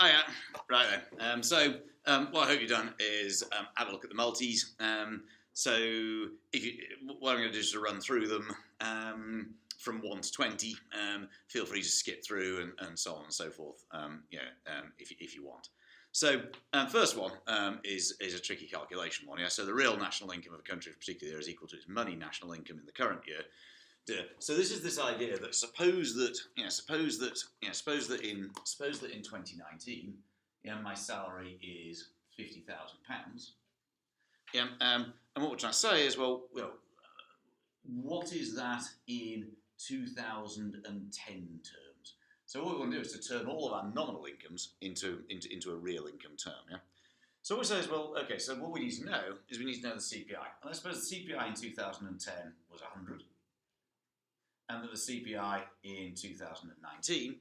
Oh yeah, right then. What I hope you've done is have a look at the multis. So if you, what I'm going to do is to run through them from 1 to 20. Feel free to skip through and so on and so forth. If you want. So first one is a tricky calculation one. Yeah. So the real national income of a country, particularly, is equal to its money national income in the current year. So this is this idea that suppose that in 2019, my salary is £50,000. And what we're trying to say is, what is that in 2010 terms? So what we want to do is to turn all of our nominal incomes into a real income term. Yeah. So what we say is, so what we need to know is we need to know the CPI. And I suppose the CPI in 2010 was 100. And that the CPI in 2019,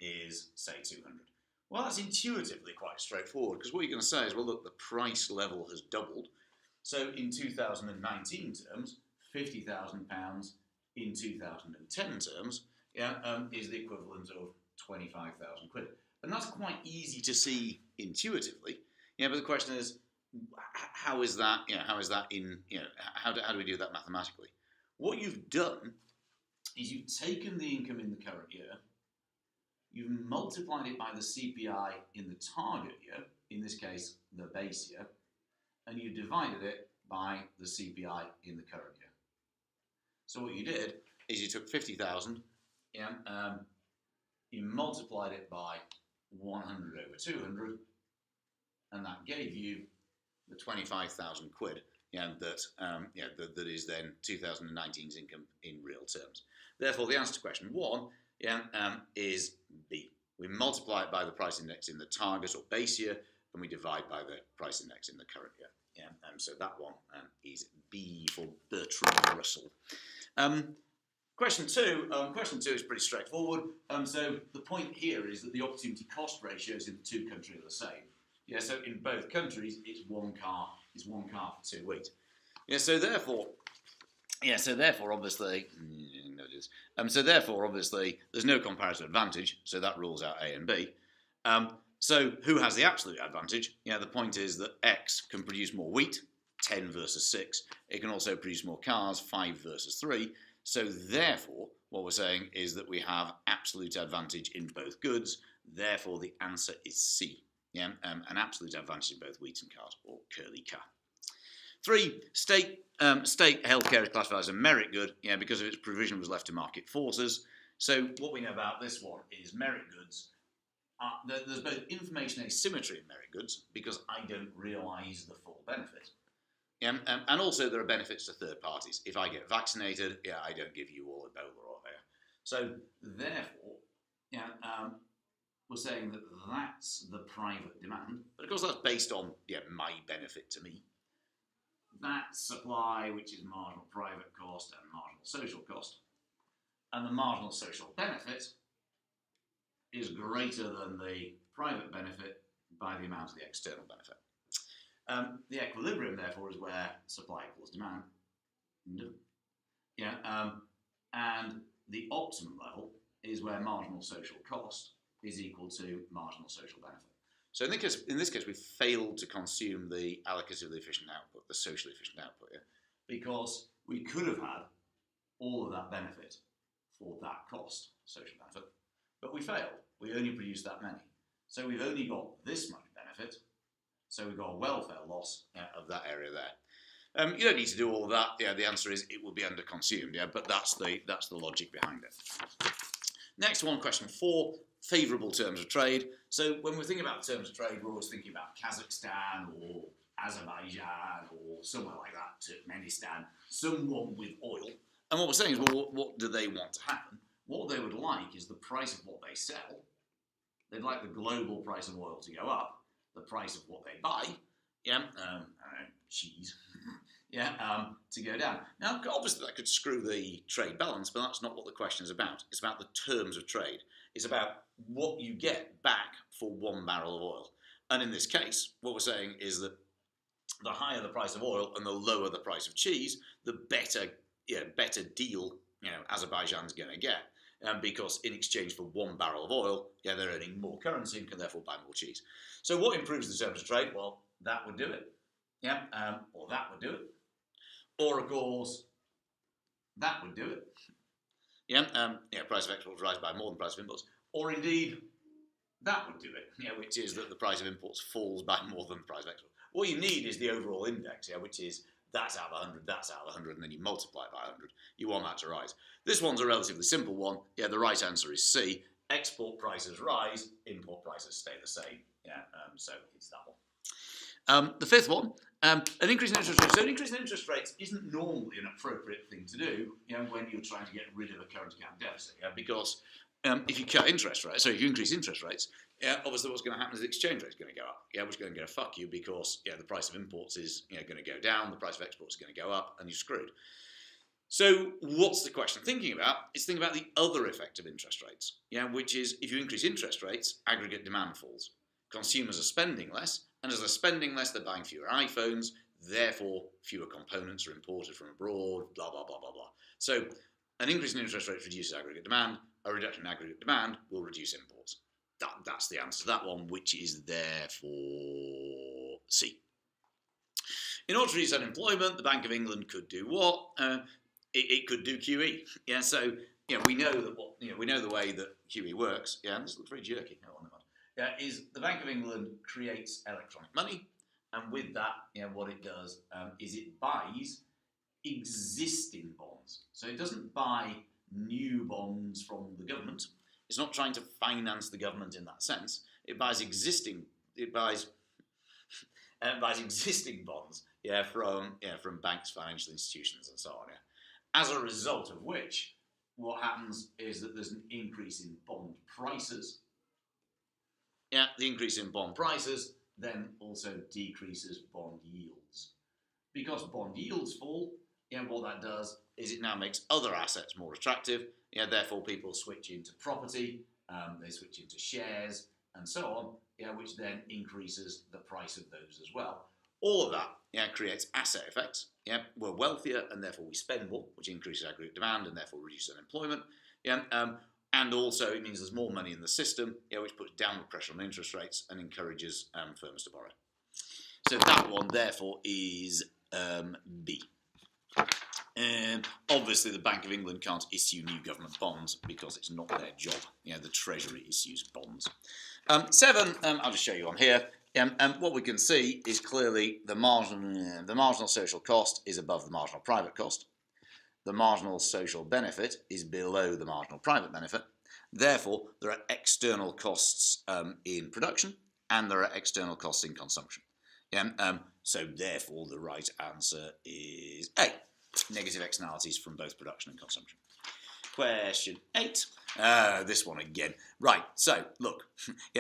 is say 200. Well, that's intuitively quite straightforward because what you're going to say is, look, the price level has doubled. So in 2019 terms, £50,000 in 2010 terms, is the equivalent of 25,000 quid, and that's quite easy to see intuitively. But the question is, how is that? How is that in? How do we do that mathematically? What you've done is you've taken the income in the current year, you've multiplied it by the CPI in the target year, in this case, the base year, and you divided it by the CPI in the current year. So what you did is you took 50,000, you multiplied it by 100 over 200, and that gave you the 25,000 quid. That is then 2019's income in real terms. Therefore, the answer to question 1 is B. We multiply it by the price index in the target or base year, and we divide by the price index in the current year. So that one is B for Bertrand Russell. Question 2 is pretty straightforward. So the point here is that the opportunity cost ratios in the two countries are the same. So in both countries, it's one car for 2 weeks. So therefore, obviously, there's no comparative advantage. So that rules out A and B. So who has the absolute advantage? The point is that X can produce more wheat, 10 versus 6. It can also produce more cars, 5 versus 3. So therefore, what we're saying is that we have absolute advantage in both goods. Therefore, the answer is C. An absolute advantage in both wheat and cars, or curly car. 3, state healthcare is classified as a merit good, because of its provision was left to market forces. So what we know about this one is merit goods. There's both information asymmetry in merit goods because I don't realise the full benefit. And also there are benefits to third parties. If I get vaccinated, I don't give you all Ebola or there. So therefore, we're saying that that's the private demand. But of course that's based on my benefit to me. That supply, which is marginal private cost and marginal social cost. And the marginal social benefit is greater than the private benefit by the amount of the external benefit. The equilibrium, therefore, is where supply equals demand. And the optimum level is where marginal social cost is equal to marginal social benefit. So in this case, we failed to consume the allocatively efficient output, the socially efficient output, because we could have had all of that benefit for that cost, social benefit, but we failed. We only produced that many. So we've only got this much benefit, so we've got a welfare loss of that area there. You don't need to do all of that. The answer is it will be under-consumed, but that's the logic behind it. Next one, question 4, favourable terms of trade. So when we're thinking about terms of trade, we're always thinking about Kazakhstan or Azerbaijan or somewhere like that, Turkmenistan, someone with oil. And what we're saying is, what do they want to happen? What they would like is the price of what they sell. They'd like the global price of oil to go up, the price of what they buy, cheese, to go down. Now, obviously that could screw the trade balance, but that's not what the question is about. It's about the terms of trade. It's about what you get back for 1 barrel of oil. And in this case, what we're saying is that the higher the price of oil and the lower the price of cheese, the better deal Azerbaijan's going to get. because in exchange for 1 barrel of oil, they're earning more currency and can therefore buy more cheese. So what improves the terms of trade? Well, that would do it. Or that would do it. Or, of course, that would do it. Price of exports rise by more than price of imports. Or indeed, that would do it, which is that the price of imports falls by more than the price of exports. What you need is the overall index, which is that's out of 100, that's out of 100, and then you multiply it by 100. You want that to rise. This one's a relatively simple one. The right answer is C. Export prices rise, import prices stay the same. So it's that one. The fifth one, an increase in interest rates. So an increase in interest rates isn't normally an appropriate thing to do when you're trying to get rid of a current account deficit, because if you cut interest rates, so if you increase interest rates, obviously what's going to happen is the exchange rate is going to go up, which is going to go fuck you because the price of imports is going to go down, the price of exports is going to go up, and you're screwed. So what's the question thinking about? It's thinking about the other effect of interest rates, which is if you increase interest rates, aggregate demand falls. Consumers are spending less, and as they're spending less, they're buying fewer iPhones, therefore fewer components are imported from abroad, blah, blah, blah, blah, blah. So an increase in interest rates reduces aggregate demand, a reduction in aggregate demand will reduce imports. That's the answer to that one, which is therefore C. In order to reduce unemployment, the Bank of England could do what? It could do QE. So we know that we know the way that QE works. This looks very jerky. Is the Bank of England creates electronic money, and with that, what it does is it buys existing bonds. So it doesn't buy new bonds from the government. It's not trying to finance the government in that sense. It buys existing. It buys existing bonds. From banks, financial institutions, and so on. As a result of which, what happens is that there's an increase in bond prices. The increase in bond prices then also decreases bond yields. Because bond yields fall, what that does is it now makes other assets more attractive. Therefore, people switch into property, they switch into shares, and so on, which then increases the price of those as well. All of that creates asset effects. We're wealthier and therefore we spend more, which increases aggregate demand and therefore reduces unemployment. And also it means there's more money in the system, which puts downward pressure on interest rates and encourages firms to borrow. So that one therefore is B. Obviously the Bank of England can't issue new government bonds because it's not their job. The Treasury issues bonds. 7, I'll just show you on here. What we can see is clearly the marginal social cost is above the marginal private cost. The marginal social benefit is below the marginal private benefit. Therefore, there are external costs in production and there are external costs in consumption. So therefore, the right answer is A. Negative externalities from both production and consumption. Question 8. This one again. Right, so look.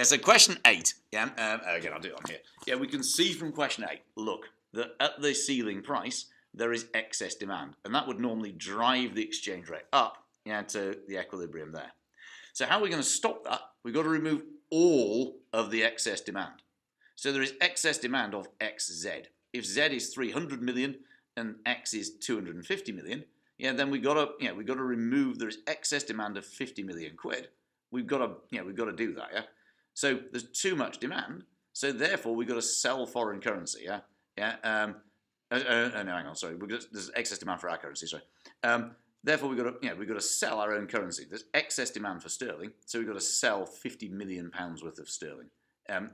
So question 8. Again, I'll do it on here. We can see from question 8, look, that at the ceiling price, there is excess demand. And that would normally drive the exchange rate up to the equilibrium there. So how are we going to stop that? We've got to remove all of the excess demand. So there is excess demand of XZ. If Z is 300 million and X is 250 million, then we've got to remove. There is excess demand of 50 million quid. We've got to do that. So there's too much demand. So therefore we've got to sell foreign currency. No, hang on. Sorry, there's excess demand for our currency. Sorry. Therefore we've got to sell our own currency. There's excess demand for sterling, so we've got to sell 50 million pounds worth of sterling.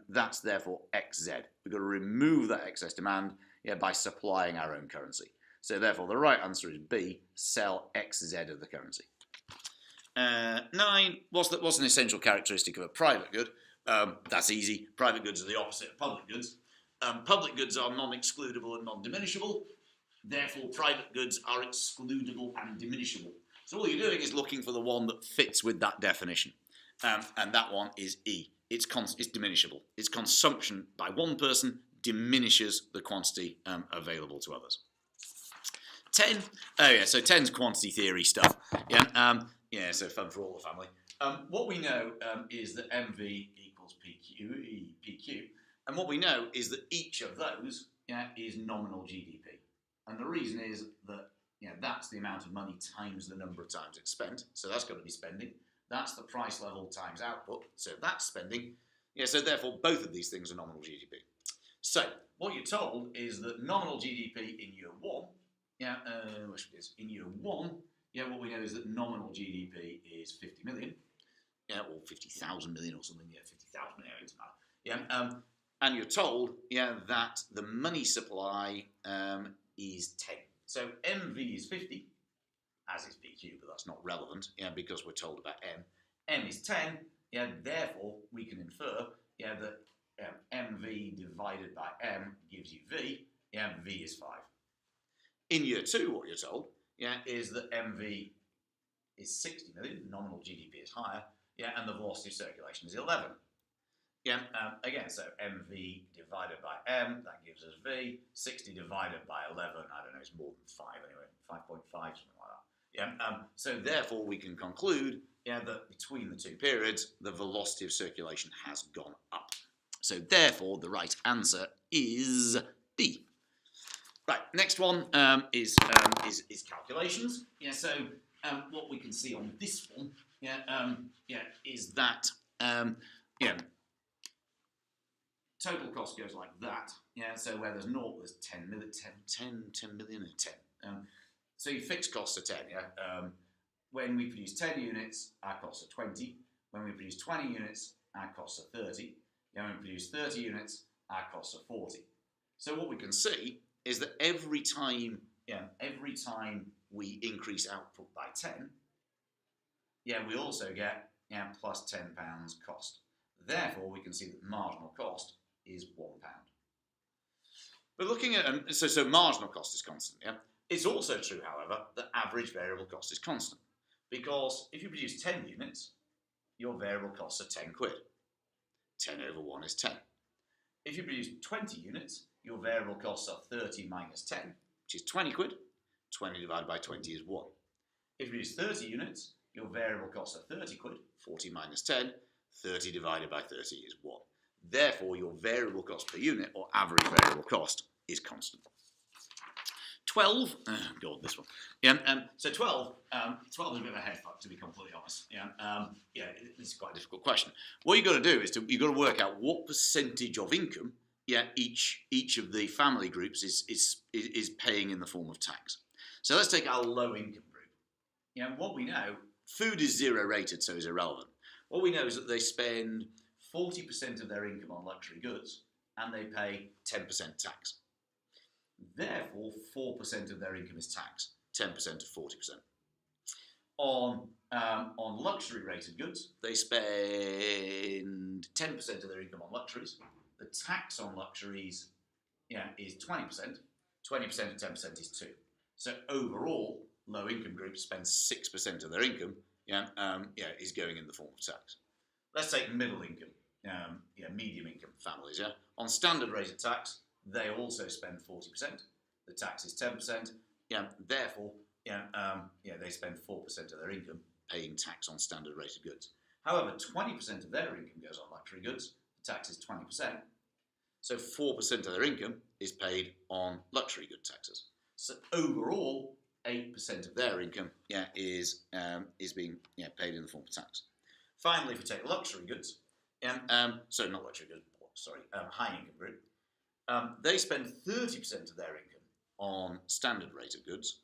That's therefore XZ. We've got to remove that excess demand by supplying our own currency. So therefore, the right answer is B, sell XZ of the currency. 9, what's an essential characteristic of a private good? That's easy. Private goods are the opposite of public goods. Public goods are non-excludable and non-diminishable. Therefore, private goods are excludable and diminishable. So all you're doing is looking for the one that fits with that definition. And that one is E. It's diminishable. Its consumption by one person diminishes the quantity available to others. 10. So 10's quantity theory stuff. So fun for all the family. What we know is that MV equals PQ. And what we know is that each of those is nominal GDP. And the reason is that that's the amount of money times the number of times it's spent. So that's got to be spending. That's the price level times output. So that's spending. So therefore, both of these things are nominal GDP. So what you're told is that nominal GDP in year one, in year one, what we know is that nominal GDP is 50 million, or 50,000 million or something, 50,000, it doesn't matter. And you're told, that the money supply is 10. So MV is 50, as is PQ, but that's not relevant, because we're told about M. M is 10, therefore we can infer, that MV divided by M gives you V, V is 5. In year two, what you're told, is that MV is 60 million, nominal GDP is higher, and the velocity of circulation is 11. Again, so MV divided by M, that gives us V. 60 divided by 11, I don't know, it's more than 5 anyway, 5.5, something like that. So therefore, we can conclude that between the two periods, the velocity of circulation has gone up. So therefore, the right answer is B. Right, next one is calculations. So what we can see on this one, is that total cost goes like that. So where there's 0, there's 10 million, 10 million and 10. So your fixed costs are 10. When we produce 10 units, our costs are 20. When we produce 20 units, our costs are 30. When we produce 30 units, our costs are 40. So what we can see is that every time we increase output by 10, we also get plus £10 cost. Therefore, we can see that marginal cost is £1. But looking at so marginal cost is constant. It's also true, however, that average variable cost is constant, because if you produce 10 units, your variable costs are 10 quid. 10 over 1 is 10. If you produce 20 units, your variable costs are 30 minus 10, which is 20 quid. 20 divided by 20 is 1. If you produce 30 units, your variable costs are 30 quid. 40 minus 10, 30 divided by 30 is 1. Therefore, your variable cost per unit, or average variable cost, is constant. 12, God, this one. So 12 is a bit of a head fuck, to be completely honest. This is quite a difficult question. What you've got to do is you've got to work out what percentage of income, each of the family groups is paying in the form of tax. So let's take our low income group. What we know, food is zero rated, so is irrelevant. What we know is that they spend 40% of their income on luxury goods, and they pay 10% tax. Therefore, 4% of their income is taxed, 10% to 40%. On luxury rated goods, they spend 10% of their income on luxuries. The tax on luxuries is 20%. 20% of 10% is 2. So overall, low income groups spend 6% of their income is going in the form of tax. Let's take middle income, medium income families. On standard rate of tax, they also spend 40%. The tax is 10%. Therefore, they spend 4% of their income paying tax on standard rated goods. However, 20% of their income goes on luxury goods. The tax is 20%. So 4% of their income is paid on luxury good taxes. So overall, 8% of their income is being paid in the form of tax. Finally, if we take luxury goods, not luxury goods, high income group, they spend 30% of their income on standard rated goods.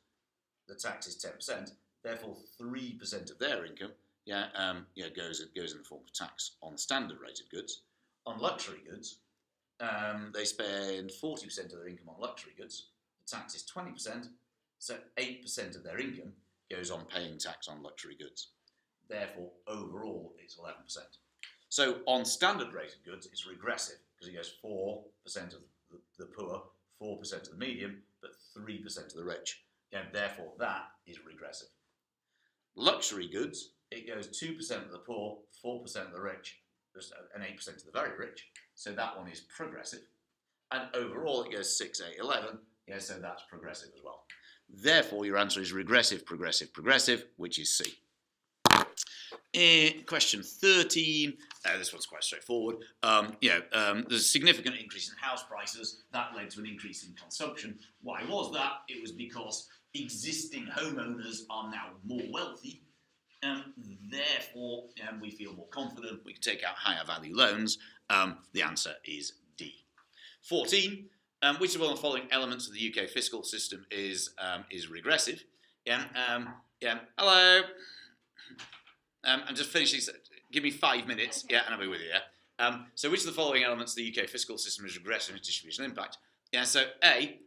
The tax is 10%. Therefore, 3% of their income goes in the form of tax on standard rated goods. On luxury goods, they spend 40% of their income on luxury goods. The tax is 20%. So 8% of their income goes on paying tax on luxury goods. Therefore, overall, it's 11%. So on standard rated goods, it's regressive because it goes 4% of the poor, 4% of the medium, but 3% of the rich. Therefore, that is regressive. Luxury goods, it goes 2% of the poor, 4% of the rich, and 8% of the very rich. So that one is progressive. And overall, it goes 6, 8, 11. So that's progressive as well. Therefore, your answer is regressive, progressive, progressive, which is C. Question 13. This one's quite straightforward. There's a significant increase in house prices. That led to an increase in consumption. Why was that? It was because existing homeowners are now more wealthy, therefore we feel more confident we can take out higher value loans. The answer is D. 14. Which of all the following elements of the UK fiscal system is regressive? Hello. I'm just finishing. Give me 5 minutes, and I'll be with you. So, which of the following elements of the UK fiscal system is regressive in its distributional impact? So A,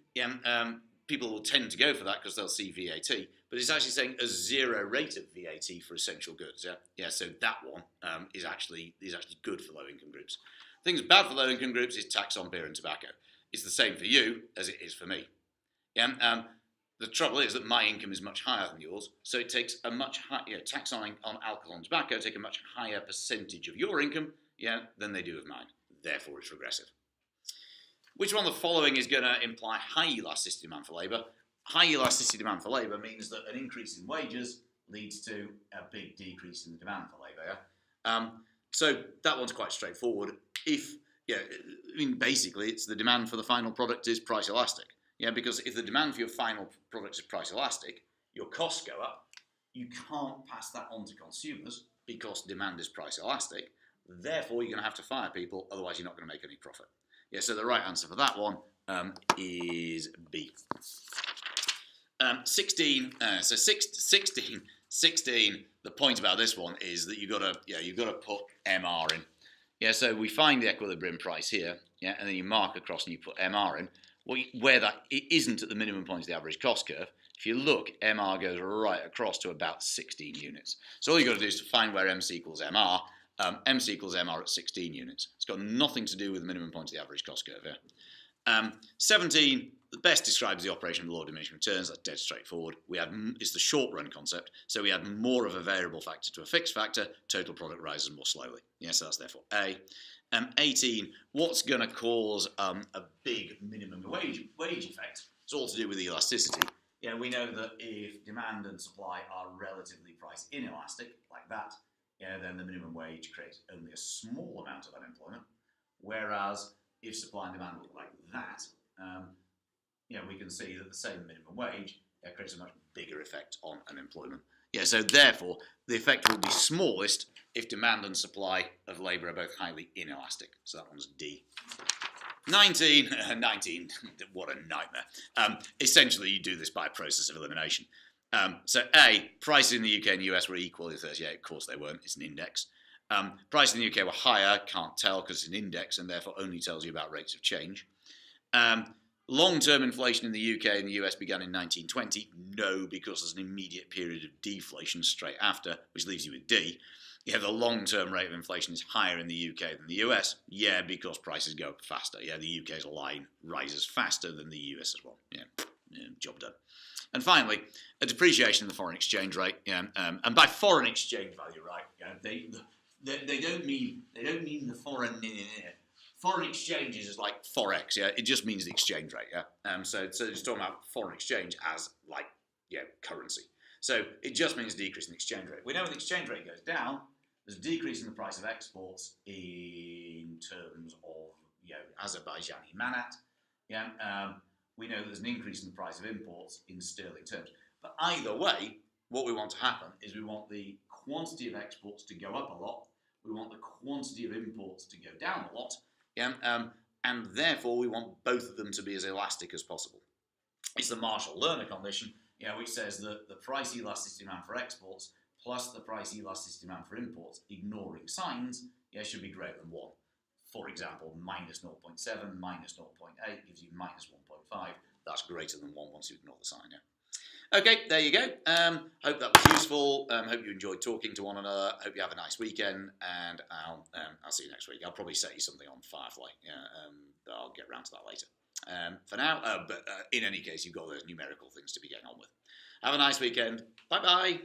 people will tend to go for that because they'll see VAT, but it's actually saying a zero rate of VAT for essential goods. So that one is actually good for low-income groups. Things bad for low-income groups is tax on beer and tobacco. It's the same for you as it is for me. The trouble is that my income is much higher than yours, so it takes a much higher tax on alcohol and tobacco take a much higher percentage of your income, than they do of mine. Therefore, it's regressive. Which one of the following is going to imply high elasticity demand for labour? High elasticity demand for labour means that an increase in wages leads to a big decrease in the demand for labour. So that one's quite straightforward. Basically, it's the demand for the final product is price elastic. Because if the demand for your final product is price elastic, your costs go up. You can't pass that on to consumers because demand is price elastic. Therefore, you're going to have to fire people, otherwise you're not going to make any profit. So the right answer for that one is B. 16. 16. The point about this one is that you've got to put MR in. So we find the equilibrium price here, and then you mark across and you put MR in. Where it isn't at the minimum point of the average cost curve, if you look, MR goes right across to about 16 units. So all you've got to do is to find where MC equals MR. MC equals MR at 16 units. It's got nothing to do with the minimum point of the average cost curve here. 17, the best describes the operation of the law of diminishing returns. That's dead straightforward. It's the short run concept. So we add more of a variable factor to a fixed factor, total product rises more slowly. So that's therefore A. 18, what's going to cause a big minimum wage effect? It's all to do with elasticity. We know that if demand and supply are relatively price inelastic, like that, then the minimum wage creates only a small amount of unemployment. Whereas if supply and demand look like that, we can see that the same minimum wage creates a much bigger effect on unemployment. So therefore, the effect will be smallest if demand and supply of labour are both highly inelastic. So that one's D. 19, what a nightmare. Essentially, you do this by a process of elimination. So A, prices in the UK and the US were equal in 38. Of course they weren't. It's an index. Prices in the UK were higher. Can't tell because it's an index and therefore only tells you about rates of change. Long-term inflation in the UK and the US began in 1920. No, because there's an immediate period of deflation straight after, which leaves you with D. The long-term rate of inflation is higher in the UK than the US. Because prices go up faster. The UK's line rises faster than the US as well. Job done. And finally, a depreciation in the foreign exchange rate. And by foreign exchange value, right? They don't mean the foreign. Foreign exchange is like forex. It just means the exchange rate. So it's talking about foreign exchange as currency. So it just means decrease in the exchange rate. We know when the exchange rate goes down, there's a decrease in the price of exports in terms of Azerbaijani manat. We know there's an increase in the price of imports in sterling terms. But either way, what we want to happen is we want the quantity of exports to go up a lot. We want the quantity of imports to go down a lot. And therefore we want both of them to be as elastic as possible. It's the Marshall-Lerner condition, which says that the price elasticity demand for exports plus the price elasticity demand for imports, ignoring signs, should be greater than 1. For example, minus 0.7 minus 0.8 gives you minus 1.5. That's greater than 1 once you ignore the sign. Okay, there you go. Hope that was useful. Hope you enjoyed talking to one another. Hope you have a nice weekend, and I'll see you next week. I'll probably set you something on Firefly. I'll get around to that later. For now, but in any case, you've got those numerical things to be getting on with. Have a nice weekend. Bye-bye.